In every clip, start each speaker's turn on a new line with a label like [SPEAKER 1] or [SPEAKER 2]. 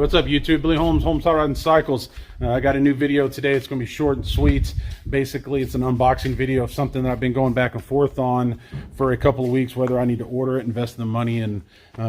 [SPEAKER 1] What's up, YouTube? Billy Holmes, Homestyle Riding Cycles. I got a new video today. It's going to be short and sweet. Basically, it's an unboxing video of something that I've been going back and forth on for a couple of weeks, whether I need to order it, invest the money, and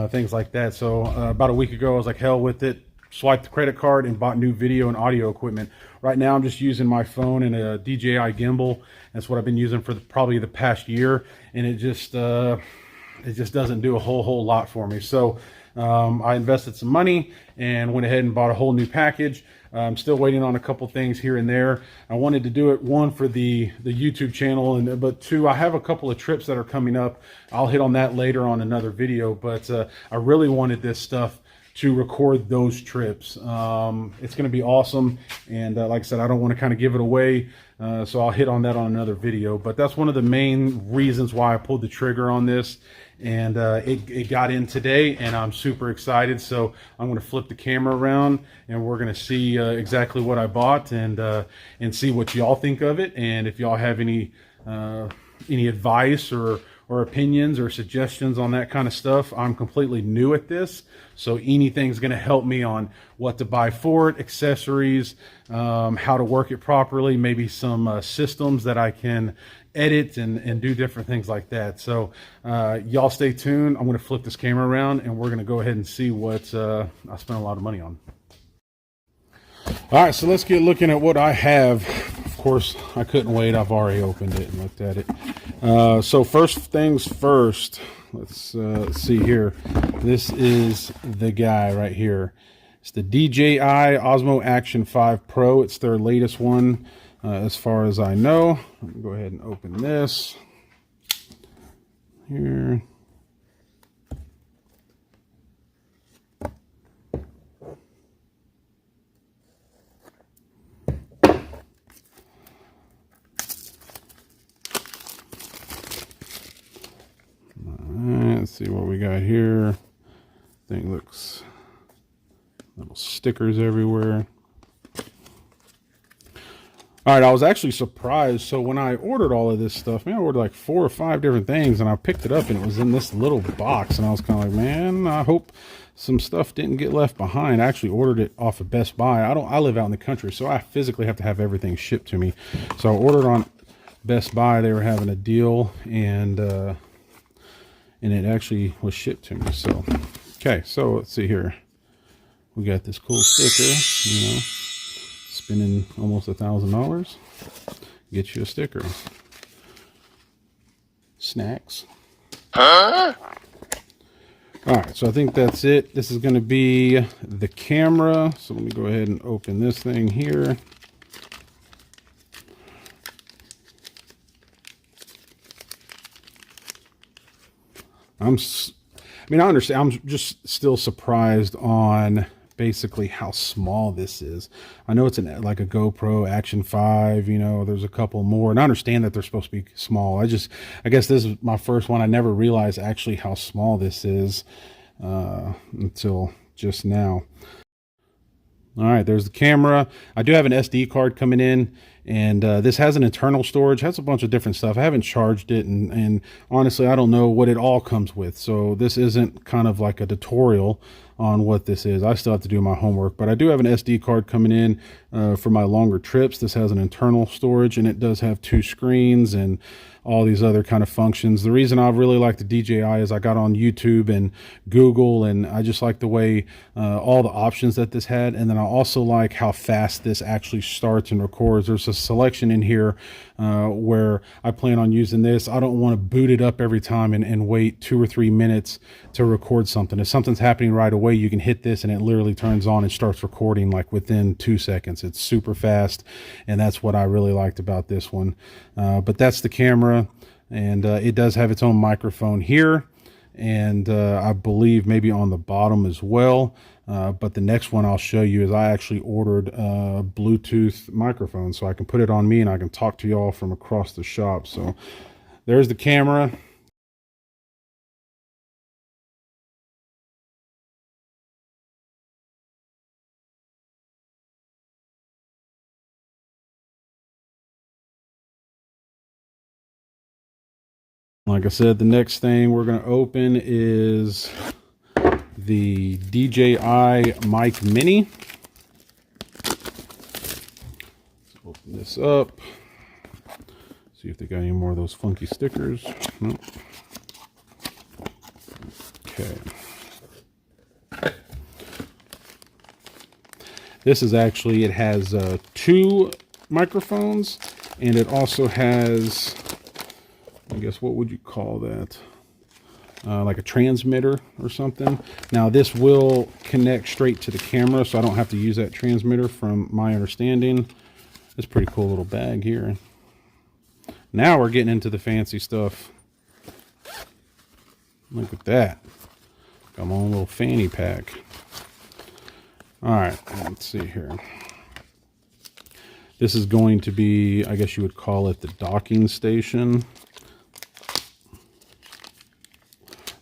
[SPEAKER 1] things like that. So about a week ago, I was like, hell with it. Swiped the credit card and bought new video and audio equipment. Right now, I'm just using my phone and a DJI gimbal. That's what I've been using for probably the past year, and it just doesn't do a whole lot for me. So I invested some money and went ahead and bought a whole new package. I'm still waiting on a couple things here and there. I wanted to do it, one, for the YouTube channel, but two, I have a couple of trips that are coming up. I'll hit on that later on another video, but I really wanted this stuff to record those trips. It's going to be awesome, and like I said, I don't want to kind of give it away, so I'll hit on that on another video. But that's one of the main reasons why I pulled the trigger on this, and it got in today, and I'm super excited. So I'm going to flip the camera around, and we're going to see exactly what I bought, and see what y'all think of it, and if y'all have any advice or opinions or suggestions on that kind of stuff. I'm completely new at this, so anything's going to help me on what to buy for it, accessories, how to work it properly, maybe some systems that I can edit and do different things like that. So y'all stay tuned. I'm going to flip this camera around, and we're going to go ahead and see what I spent a lot of money on. All right, so let's get looking at what I have. Of course, I couldn't wait. I've already opened it and looked at it. So first things first, let's see here. This is the guy right here. It's the DJI Osmo Action 5 Pro. It's their latest one, as far as I know. Let me go ahead and open this here. Let's see what we got here. Thing looks little stickers everywhere. All right, I was actually surprised. So when I ordered all of this stuff, man, I ordered like 4 or 5 different things, and I picked it up and it was in this little box, and I was kind of like, man, I hope some stuff didn't get left behind. I actually ordered it off of Best Buy. I live out in the country, so I physically have to have everything shipped to me. So I ordered on Best Buy. They were having a deal, and it actually was shipped to me. So, okay, so let's see here. We got this cool sticker, you know, spending almost $1,000. Get you a sticker. Snacks. Huh? All right, so I think that's it. This is going to be the camera. So let me go ahead and open this thing here. I understand. I'm just still surprised on basically how small this is. I know it's like a GoPro Action 5, you know, there's a couple more, and I understand that they're supposed to be small. I guess this is my first one. I never realized actually how small this is until just now. All right, there's the camera. I do have an SD card coming in, and this has an internal storage, has a bunch of different stuff. I haven't charged it, and honestly, I don't know what it all comes with. So this isn't kind of like a tutorial on what this is. I still have to do my homework, but I do have an SD card coming in for my longer trips. This has an internal storage, and it does have 2 screens and all these other kind of functions. The reason I really like the DJI is I got on YouTube and Google, and I just like the way all the options that this had. And then I also like how fast this actually starts and records. There's a selection in here where I plan on using this. I don't want to boot it up every time and wait 2 or 3 minutes to record something. If something's happening right away, you can hit this and it literally turns on and starts recording like within 2 seconds. It's super fast, and that's what I really liked about this one. But that's the camera. And it does have its own microphone here, and I believe maybe on the bottom as well. But the next one I'll show you is I actually ordered a Bluetooth microphone, so I can put it on me and I can talk to y'all from across the shop. So there's the camera. Like I said, the next thing we're going to open is the DJI Mic Mini. Let's open this up. See if they got any more of those funky stickers. Nope. Okay. This is actually, it has 2 microphones, and it also has, I guess, what would you call that? Like a transmitter or something. Now this will connect straight to the camera, so I don't have to use that transmitter from my understanding. It's a pretty cool little bag here. Now we're getting into the fancy stuff. Look at that. Got my own little fanny pack. All right, let's see here. This is going to be, I guess you would call it the docking station.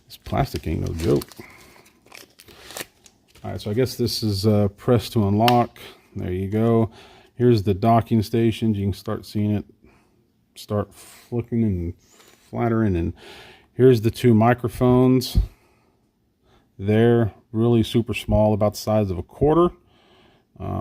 [SPEAKER 1] This plastic ain't no joke. All right, so I guess this is press to unlock. There you go. Here's the docking station. You can start seeing it start flicking and flattering. And here's the 2 microphones. They're really super small, about the size of a quarter.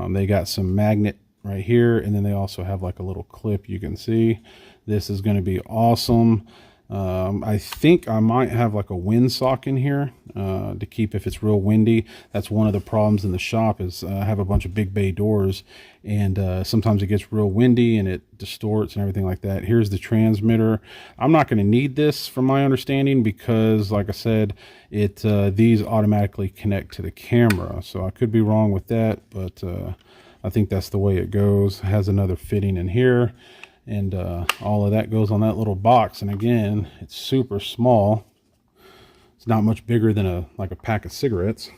[SPEAKER 1] They got some magnet right here, and then they also have like a little clip you can see. This is going to be awesome. I think I might have like a windsock in here to keep if it's real windy. That's one of the problems in the shop is I have a bunch of big bay doors, and sometimes it gets real windy and it distorts and everything like that. Here's the transmitter. I'm not going to need this from my understanding because, like I said, these automatically connect to the camera. So I could be wrong with that, but I think that's the way it goes. It has another fitting in here. And all of that goes on that little box. And again, it's super small. It's not much bigger than like a pack of cigarettes.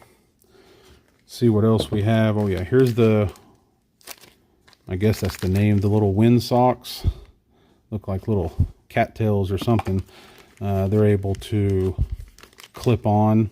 [SPEAKER 1] Let's see what else we have. Oh yeah, here's I guess that's the name, the little wind socks. Look like little cattails or something. They're able to clip on.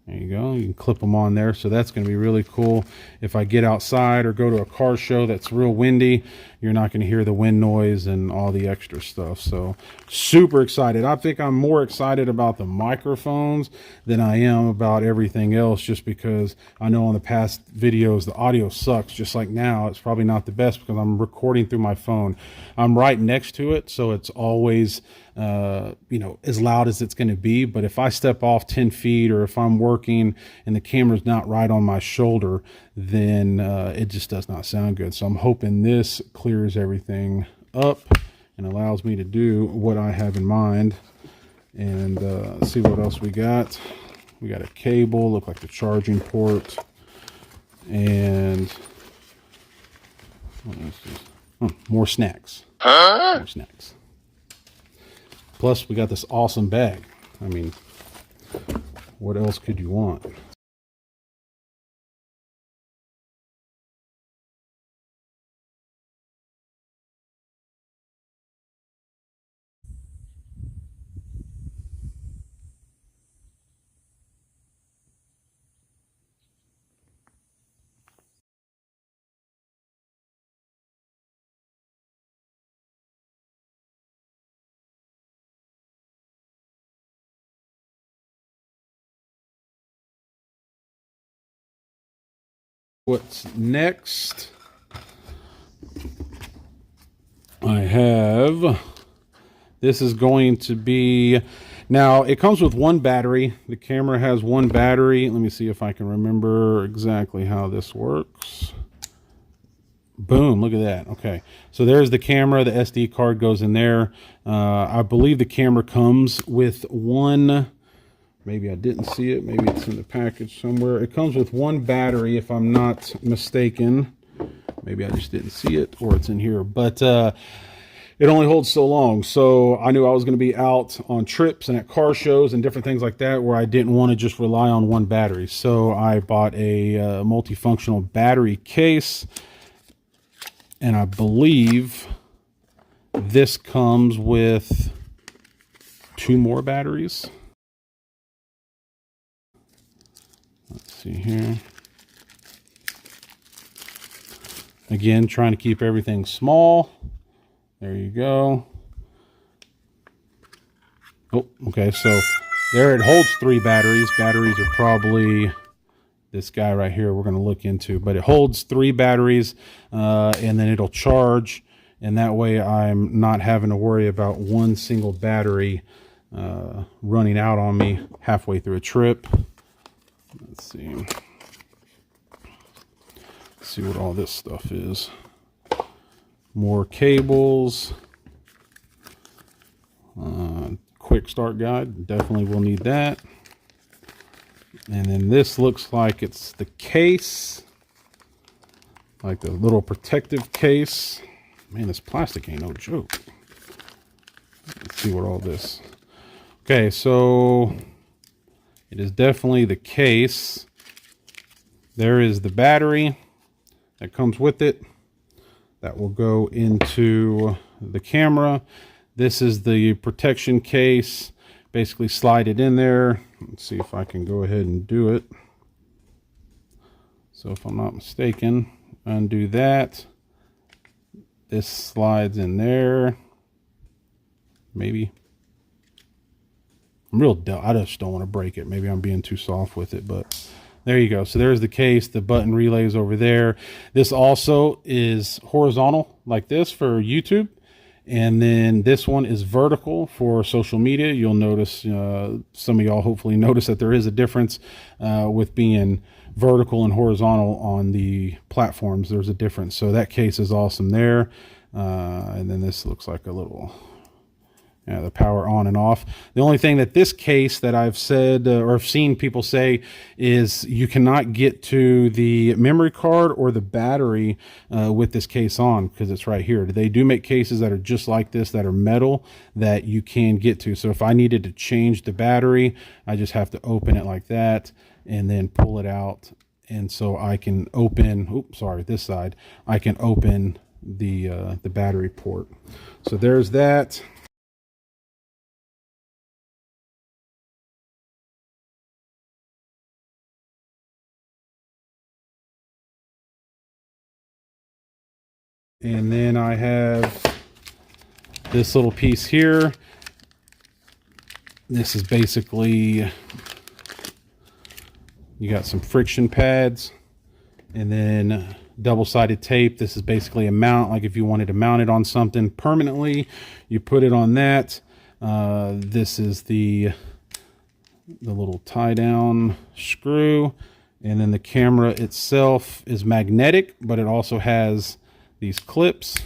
[SPEAKER 1] There you go. You can clip them on there. So that's going to be really cool. If I get outside or go to a car show that's real windy, you're not going to hear the wind noise and all the extra stuff. So super excited. I think I'm more excited about the microphones than I am about everything else, just because I know on the past videos the audio sucks. Just like now, it's probably not the best because I'm recording through my phone. I'm right next to it, so it's always you know, as loud as it's going to be. But if I step off 10 feet or if I'm working and the camera's not right on my shoulder, then it just does not sound good. So I'm hoping this clears everything up and allows me to do what I have in mind. And let's see what else we got. We got a cable, look like the charging port, and what else is, oh, more snacks. More snacks. Plus, we got this awesome bag. I mean, what else could you want? What's next? I have, this is going to be, now it comes with 1 battery. The camera has 1 battery. Let me see if I can remember exactly how this works. Boom, look at that. Okay, so there's the camera. The SD card goes in there. I believe the camera comes with 1, maybe I didn't see it, maybe it's in the package somewhere. It comes with 1 battery, if I'm not mistaken. Maybe I just didn't see it, or it's in here. But it only holds so long. So I knew I was going to be out on trips and at car shows and different things like that where I didn't want to just rely on 1 battery. So I bought a multifunctional battery case. And I believe this comes with 2 more batteries. Let's see here. Again, trying to keep everything small. There you go. Oh, okay, so There, it holds 3 batteries. Batteries are probably this guy right here we're going to look into, but it holds 3 batteries, and then it'll charge, and that way I'm not having to worry about one single battery running out on me halfway through a trip. Let's see what all this stuff is. More cables, quick start guide, definitely will need that. And then this looks like it's the case, like the little protective case. Man, this plastic ain't no joke. Let's see what all this. Okay, so it is definitely the case. There is the battery that comes with it that will go into the camera. This is the protection case. Basically slide it in there. Let's see if I can go ahead and do it. So if I'm not mistaken, undo that. This slides in there. Maybe. I'm real dumb. I just don't want to break it. Maybe I'm being too soft with it, but there you go. So there's the case. The button relay is over there. This also is horizontal like this for YouTube. And then this one is vertical for social media. You'll notice, some of y'all hopefully notice that there is a difference with being vertical and horizontal on the platforms. There's a difference. So that case is awesome there. And then this looks like a little, the power on and off. The only thing that this case that I've said or I've seen people say is you cannot get to the memory card or the battery with this case on, because it's right here. They do make cases that are just like this, that are metal, that you can get to. So if I needed to change the battery, I just have to open it like that and then pull it out. And so I can open, oops, sorry, this side, I can open the battery port. So there's that. And then I have this little piece here. This is basically, you got some friction pads and then double-sided tape. This is basically a mount, like if you wanted to mount it on something permanently, you put it on that. This is the little tie-down screw, and then the camera itself is magnetic, but it also has these clips.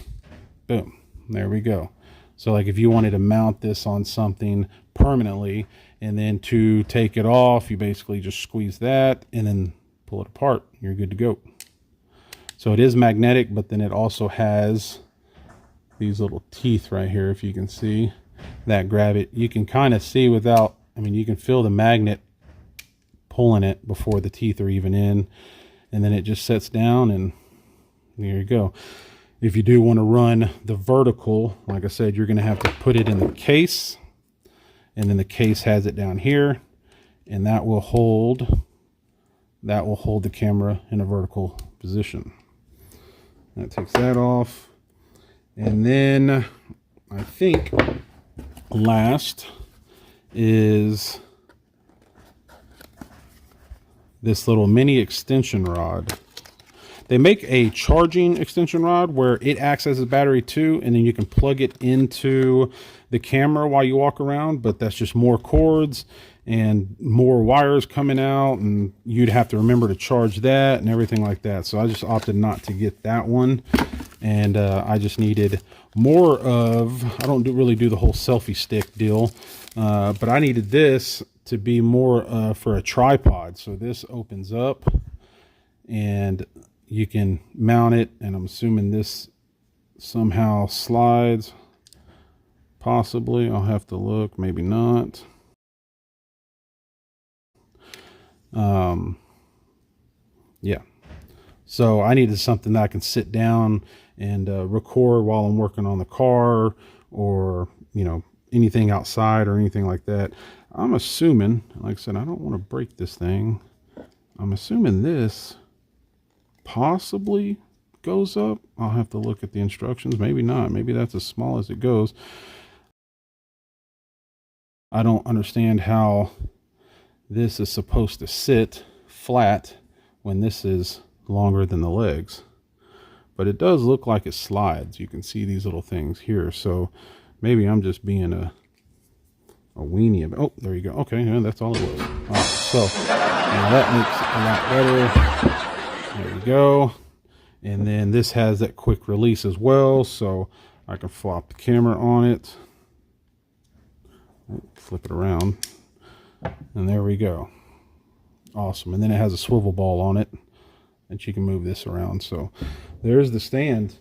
[SPEAKER 1] Boom, there we go. So like if you wanted to mount this on something permanently, and then to take it off, you basically just squeeze that and then pull it apart. You're good to go. So it is magnetic, but then it also has these little teeth right here, if you can see that grab it. You can kind of see without, I mean, you can feel the magnet pulling it before the teeth are even in, and then it just sets down, and there you go. If you do want to run the vertical, like I said, you're going to have to put it in the case, and then the case has it down here, and that will hold the camera in a vertical position. That takes that off. And then I think last is this little mini extension rod. They make a charging extension rod where it acts as a battery too, and then you can plug it into the camera while you walk around, but that's just more cords and more wires coming out, and you'd have to remember to charge that and everything like that. So I just opted not to get that one, and I just needed more of, I don't really do the whole selfie stick deal, but I needed this to be more for a tripod. So this opens up and you can mount it, and I'm assuming this somehow slides, possibly. I'll have to look, maybe not. Yeah, so I needed something that I can sit down and record while I'm working on the car, or anything outside or anything like that. I'm assuming, like I said, I don't want to break this thing. I'm assuming this possibly goes up. I'll have to look at the instructions. Maybe not. Maybe that's as small as it goes. I don't understand how this is supposed to sit flat when this is longer than the legs. But it does look like it slides. You can see these little things here. So maybe I'm just being a weenie. Oh, there you go. Okay, yeah, that's all it was. All right, so now that makes it a lot better. There you go. And then this has that quick release as well. So I can flop the camera on it. Flip it around. And there we go. Awesome. And then it has a swivel ball on it. And you can move this around. So there's the stand.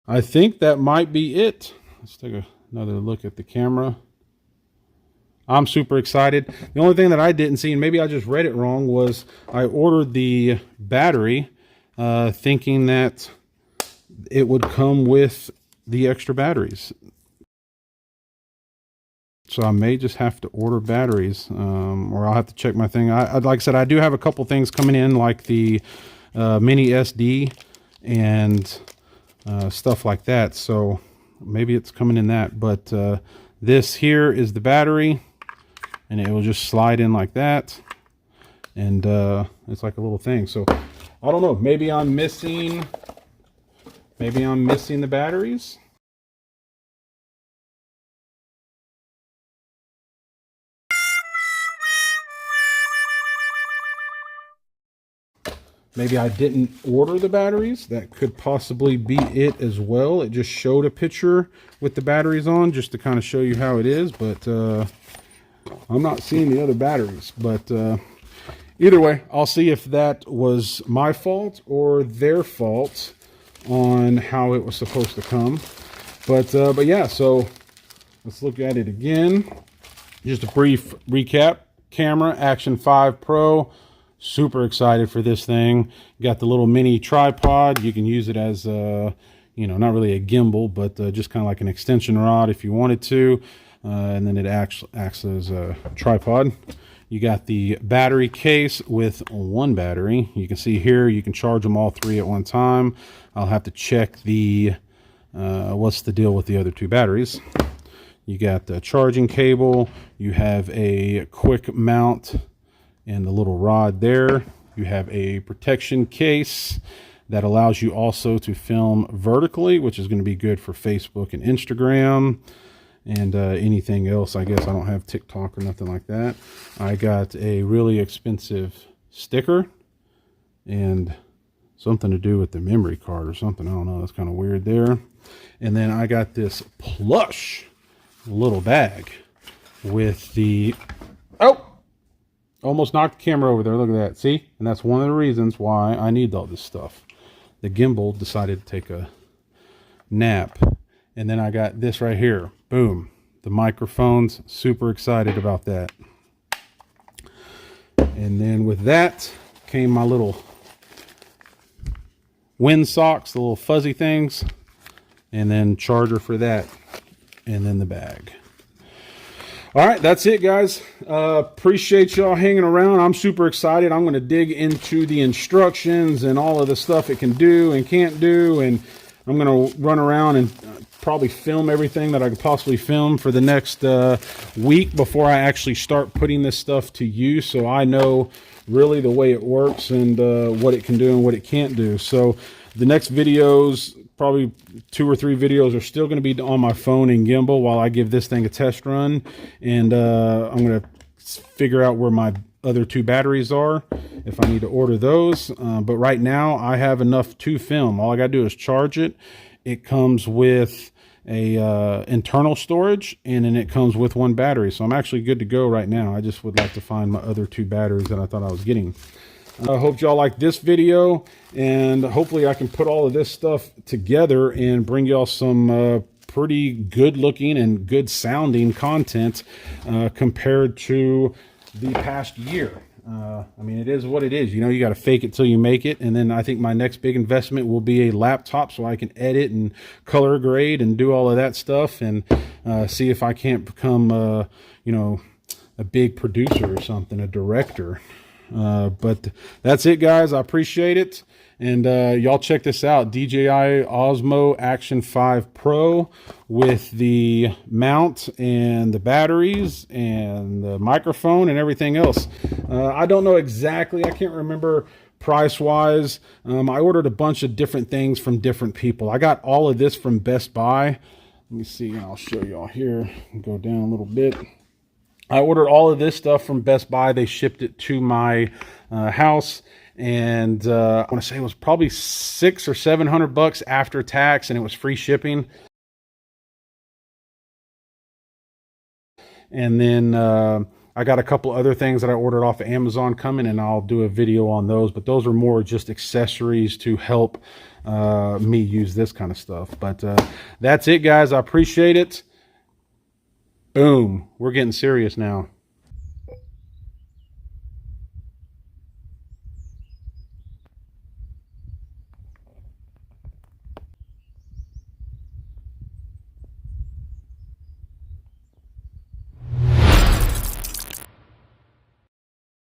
[SPEAKER 1] I think that might be it. Let's take another look at the camera. I'm super excited. The only thing that I didn't see, and maybe I just read it wrong, was I ordered the battery thinking that it would come with the extra batteries. So I may just have to order batteries, or I'll have to check my thing. Like I said, I do have a couple things coming in, like the mini SD and stuff like that. So maybe it's coming in that. But this here is the battery, and it will just slide in like that. And it's like a little thing. So I don't know. Maybe I'm missing the batteries. Maybe I didn't order the batteries. That could possibly be it as well. It just showed a picture with the batteries on just to kind of show you how it is. But I'm not seeing the other batteries. But either way, I'll see if that was my fault or their fault on how it was supposed to come. But yeah, so let's look at it again. Just a brief recap. Camera, Action 5 Pro. Super excited for this thing. Got the little mini tripod. You can use it as not really a gimbal, but just kind of like an extension rod if you wanted to. And then it acts as a tripod. You got the battery case with one battery. You can see here you can charge them all three at one time. I'll have to check the what's the deal with the other two batteries. You got the charging cable. You have a quick mount and the little rod there. You have a protection case that allows you also to film vertically, which is going to be good for Facebook and Instagram and anything else. I guess I don't have TikTok or nothing like that. I got a really expensive sticker and something to do with the memory card or something. I don't know. That's kind of weird there. And then I got this plush little bag with the... Oh! Almost knocked the camera over there. Look at that. See? And that's one of the reasons why I need all this stuff. The gimbal decided to take a nap. And then I got this right here. Boom. The microphones. Super excited about that. And then with that came my little wind socks, the little fuzzy things. And then charger for that. And then the bag. All right, that's it, guys. Appreciate y'all hanging around. I'm super excited. I'm going to dig into the instructions and all of the stuff it can do and can't do. And I'm going to run around and probably film everything that I could possibly film for the next week before I actually start putting this stuff to use. So I know really the way it works and what it can do and what it can't do. So the next videos, probably 2 or 3 videos, are still going to be on my phone and gimbal while I give this thing a test run. And I'm going to figure out where my other 2 batteries are if I need to order those. But right now I have enough to film. All I got to do is charge it. It comes with internal storage, and then it comes with one battery. So I'm actually good to go right now. I just would like to find my other 2 batteries that I thought I was getting. I hope y'all like this video, and hopefully I can put all of this stuff together and bring y'all some pretty good looking and good sounding content compared to the past year. I mean, it is what it is. You know, you got to fake it till you make it. And then I think my next big investment will be a laptop so I can edit and color grade and do all of that stuff, and see if I can't become, you know, a big producer or something, a director. But that's it, guys. I appreciate it. And y'all check this out, DJI Osmo Action 5 Pro with the mount and the batteries and the microphone and everything else. I don't know exactly, I can't remember price-wise. I ordered a bunch of different things from different people. I got all of this from Best Buy. Let me see, I'll show y'all here. Go down a little bit. I ordered all of this stuff from Best Buy. They shipped it to my house. And I want to say it was probably $600 or $700 after tax, and it was free shipping. And then I got a couple other things that I ordered off of Amazon coming, and I'll do a video on those. But those are more just accessories to help me use this kind of stuff. But that's it, guys. I appreciate it. Boom. We're getting serious now.